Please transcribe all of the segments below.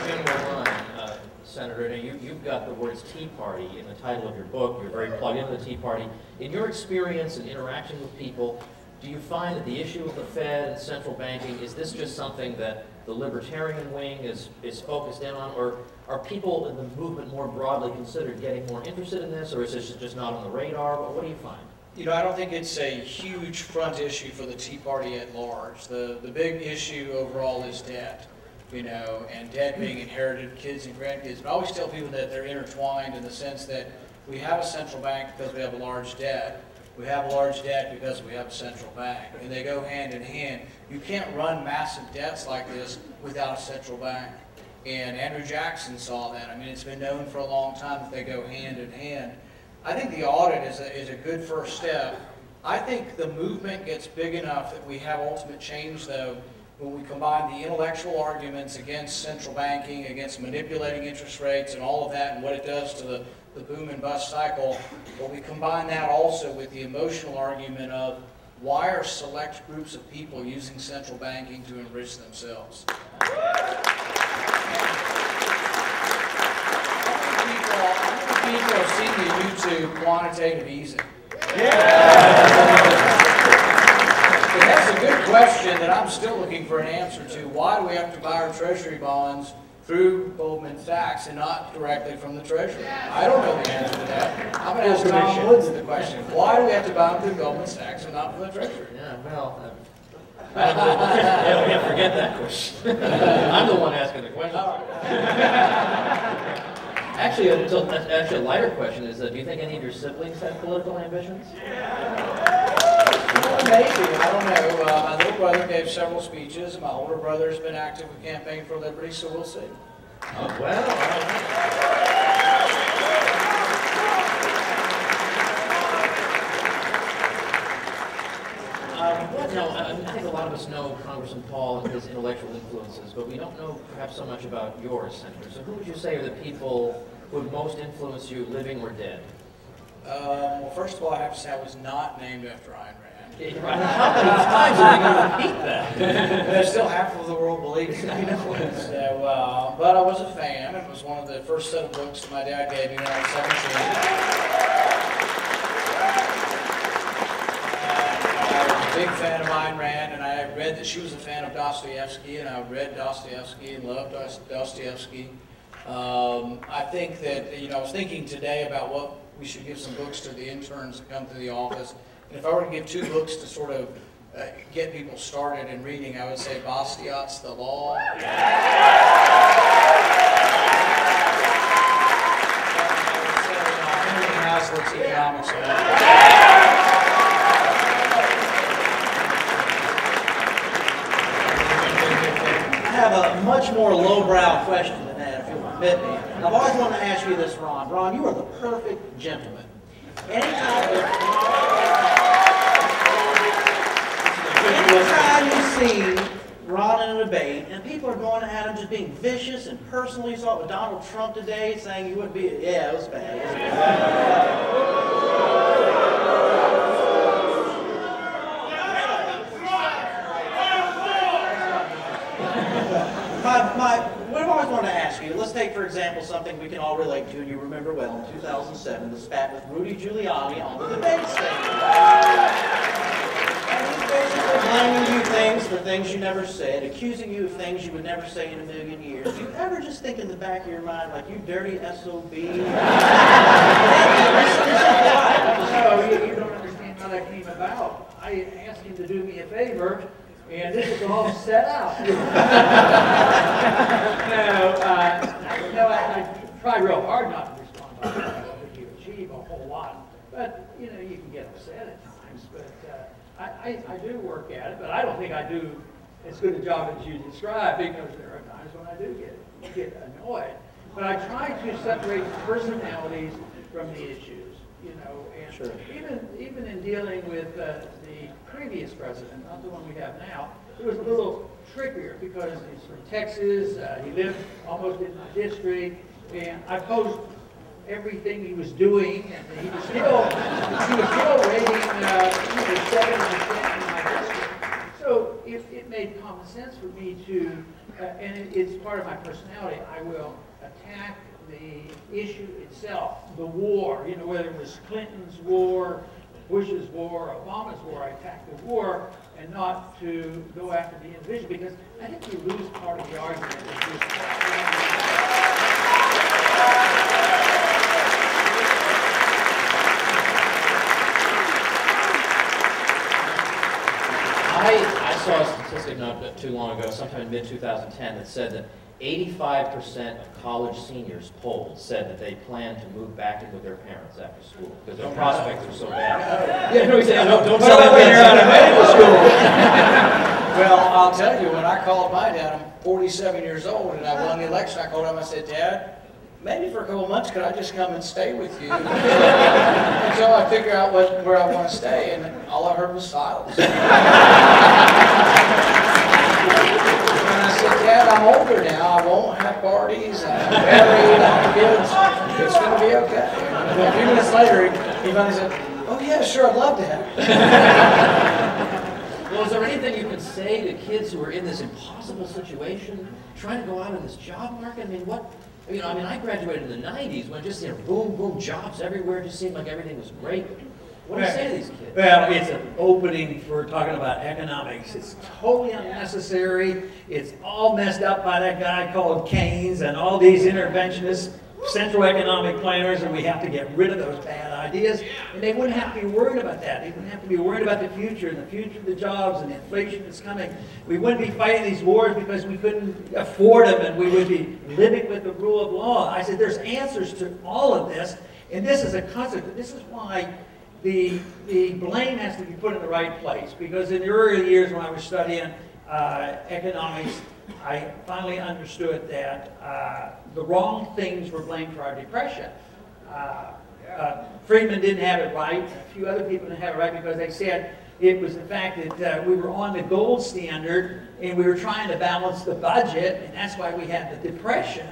Jim Senator, you've got the words Tea Party in the title of your book. You're very plugged into the Tea Party. In your experience and interaction with people, do you find that the issue of the Fed and central banking, is this just something that the libertarian wing is focused in on, or are people in the movement more broadly considered getting more interested in this, or is this just not on the radar? What do you find? You know, I don't think it's a huge front issue for the Tea Party at large. The big issue overall is debt, you know, and debt being inherited, kids and grandkids. But I always tell people that they're intertwined in the sense that we have a central bank because we have a large debt. We have a large debt because we have a central bank, and they go hand in hand. You can't run massive debts like this without a central bank. And Andrew Jackson saw that. I mean, it's been known for a long time that they go hand in hand. I think the audit is a good first step. I think the movement gets big enough that we have ultimate change, though, when we combine the intellectual arguments against central banking, against manipulating interest rates and all of that and what it does to the boom and bust cycle, but we combine that also with the emotional argument of why are select groups of people using central banking to enrich themselves? People have seen the YouTube quantitative easing. But that's a good question that I'm still looking for an answer to. Why do we have to buy our treasury bonds through Goldman Sachs and not directly from the Treasury? I don't know the answer to that. I'm going to ask Tom Woods the question. Why do we have to buy them through Goldman Sachs and not from the Treasury? Yeah, well, we can't forget that question. I'm the one asking the question. Actually, a lighter question is, do you think any of your siblings have political ambitions? Maybe, I don't know. My little brother gave several speeches, and my older brother's been active with Campaign for Liberty, so we'll see. Oh, well. I think a lot of us know Congressman Paul and his intellectual influences, but we don't know perhaps so much about yours, Senator. So who would you say are the people who have most influenced you, living or dead? Well, first of all, I have to say I was not named after Ayn Rand. How many times are you going to repeat that? There's still half of the world believes it. So, but I was a fan. It was one of the first set of books that my dad gave me when I was 17. I was a big fan of Ayn Rand, and I read that she was a fan of Dostoevsky, and I read Dostoevsky and loved Dostoevsky. I think that, I was thinking today about what we should give some books to the interns that come to the office. And if I were to give 2 books to sort of get people started in reading, I would say Bastiat's The Law. Henry Hazlitt's Economics. I have a much more lowbrow question than that, if you'll permit me. I've always wanted to ask you this, Ron. Ron, you are the perfect gentleman. Anytime you see Ron in a debate, and people are going at him just being vicious and personal. You saw it with Donald Trump today, saying you wouldn't be, yeah, it was bad. It was what I've always wanted to ask you, let's take, for example, something we can all relate to and you remember well, in 2007, the spat with Rudy Giuliani on the debate stage. And he's basically blaming you for things you never said, accusing you of things you would never say in a million years. Do you ever just think in the back of your mind, like, you dirty SOB? No, you don't understand how that came about. I asked him to do me a favor, and this is all set up. I tried real hard not to respond to that. I don't think you achieve a whole lot. But, you can get upset at times. But I do work at it, but I don't think I do as good a job as you described, because there are times when I do get annoyed. But I try to separate the personalities from the issues, and sure. even in dealing with the previous president, not the one we have now, it was a little trickier because he's from Texas, he lived almost in my district, and I opposed everything he was doing, and he was still rating 7% in my district. So it made common sense for me to, and it's part of my personality, I will attack the issue itself, the war, you know, whether it was Clinton's war, Bush's war, Obama's war, I attack the war and not to go after the individual, because I think you lose part of the argument. I saw a statistic not too long ago, sometime in mid-2010, that said that 85% of college seniors polled said that they plan to move back in with their parents after school because their prospects are so bad. Yeah, no, don't tell them when you're out of medical school. Well, I'll tell you, when I called my dad, I'm 47 years old, and I won the election, I called him, I said, Dad, maybe for a couple of months, could I just come and stay with you until I figure out where I want to stay? And all I heard was silence. And I said, Dad, I'm older now. I won't have parties. I'm married. I have kids. It's going to be okay. And a few minutes later, he finally said, oh, yeah, sure, I'd love to have it. Well, is there anything you can say to kids who are in this impossible situation, trying to go out in this job market? I mean, I graduated in the 90s when just, boom, boom, jobs everywhere. It just seemed like everything was great. What do you say to these kids? Well, it's an opening for talking about economics. It's totally unnecessary. It's all messed up by that guy called Keynes and all these interventionists, central economic planners, and we have to get rid of those bad ideas. And they wouldn't have to be worried about that. They wouldn't have to be worried about the future and the future of the jobs and the inflation that's coming. We wouldn't be fighting these wars because we couldn't afford them, and we would be living with the rule of law. I said there's answers to all of this, and this is a consequence. This is why the blame has to be put in the right place, because in the early years when I was studying economics, I finally understood that the wrong things were blamed for our depression. Friedman didn't have it right, a few other people didn't have it right because they said it was the fact that we were on the gold standard and we were trying to balance the budget, and that's why we had the depression.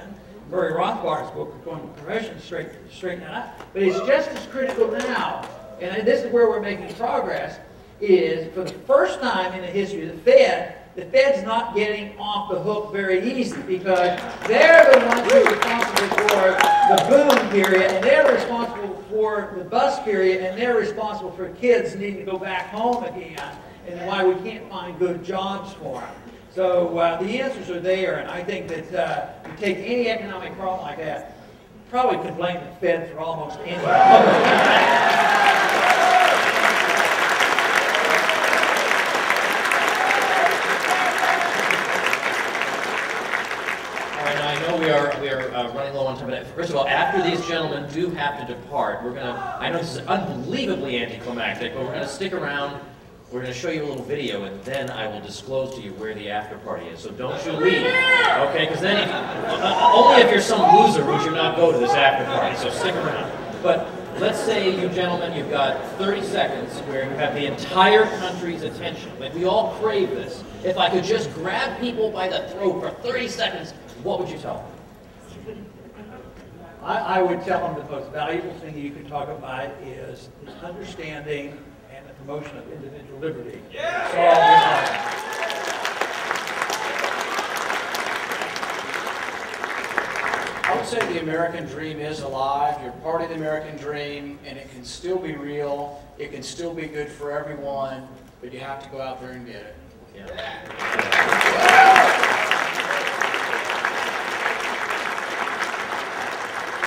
Murray Rothbard's book, Going to Depression, straighten that out. But it's just as critical now, and this is where we're making progress, is for the first time in the history of the Fed's not getting off the hook very easy, because they're the ones who are responsible for the boom period, and they're responsible for the bust period, and they're responsible for kids needing to go back home again, and why we can't find good jobs for them. So the answers are there, and I think that you take any economic problem like that, probably could blame the Fed for almost anything. We are running low on time, but first of all, after these gentlemen do have to depart, I know this is unbelievably anticlimactic, but we're gonna stick around, we're gonna show you a little video, and then I will disclose to you where the after party is, so don't you leave, okay? Because then, only if you're some loser would you not go to this after party, so stick around. But let's say you gentlemen, you've got 30 seconds where you have the entire country's attention. Like, we all crave this. If I could just grab people by the throat for 30 seconds, what would you tell them? I would tell them the most valuable thing you can talk about is understanding and the promotion of individual liberty. Yeah. I would say the American dream is alive. You're part of the American dream, and it can still be real. It can still be good for everyone, but you have to go out there and get it. Yeah.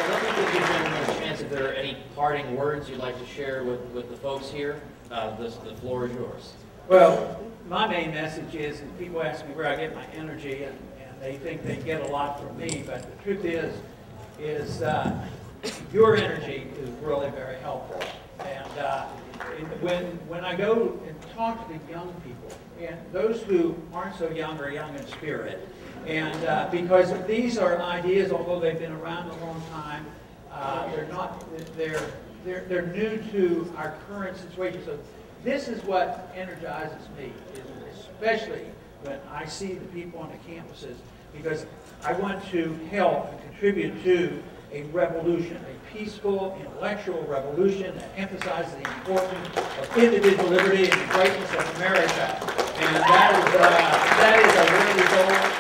Let me give you gentlemen a chance if there are any parting words you'd like to share with the folks here. The floor is yours. Well, my main message is, and people ask me where I get my energy, and they think they get a lot from me, but the truth is your energy is really very helpful. And when I go and talk to the young people, and those who aren't so young are young in spirit, and because these are ideas, although they've been around a long time, they're new to our current situation. So this is what energizes me, especially when I see the people on the campuses, because I want to help and contribute to a revolution, a peaceful, intellectual revolution that emphasizes the importance of individual liberty and the greatness of America. And that is a worthy goal.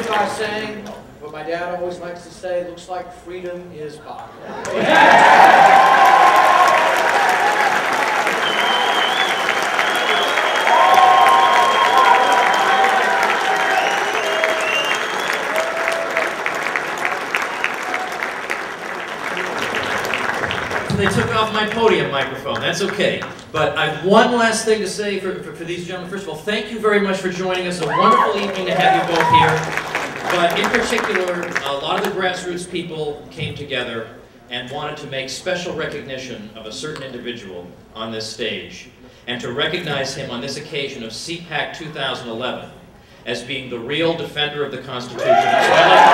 By saying what my dad always likes to say, looks like freedom is possible. They took off my podium microphone. That's okay. But I have one last thing to say for these gentlemen. First of all, thank you very much for joining us. A wonderful evening to have you both here. But in particular, a lot of the grassroots people came together and wanted to make special recognition of a certain individual on this stage, and to recognize him on this occasion of CPAC 2011 as being the real defender of the Constitution. So I'd like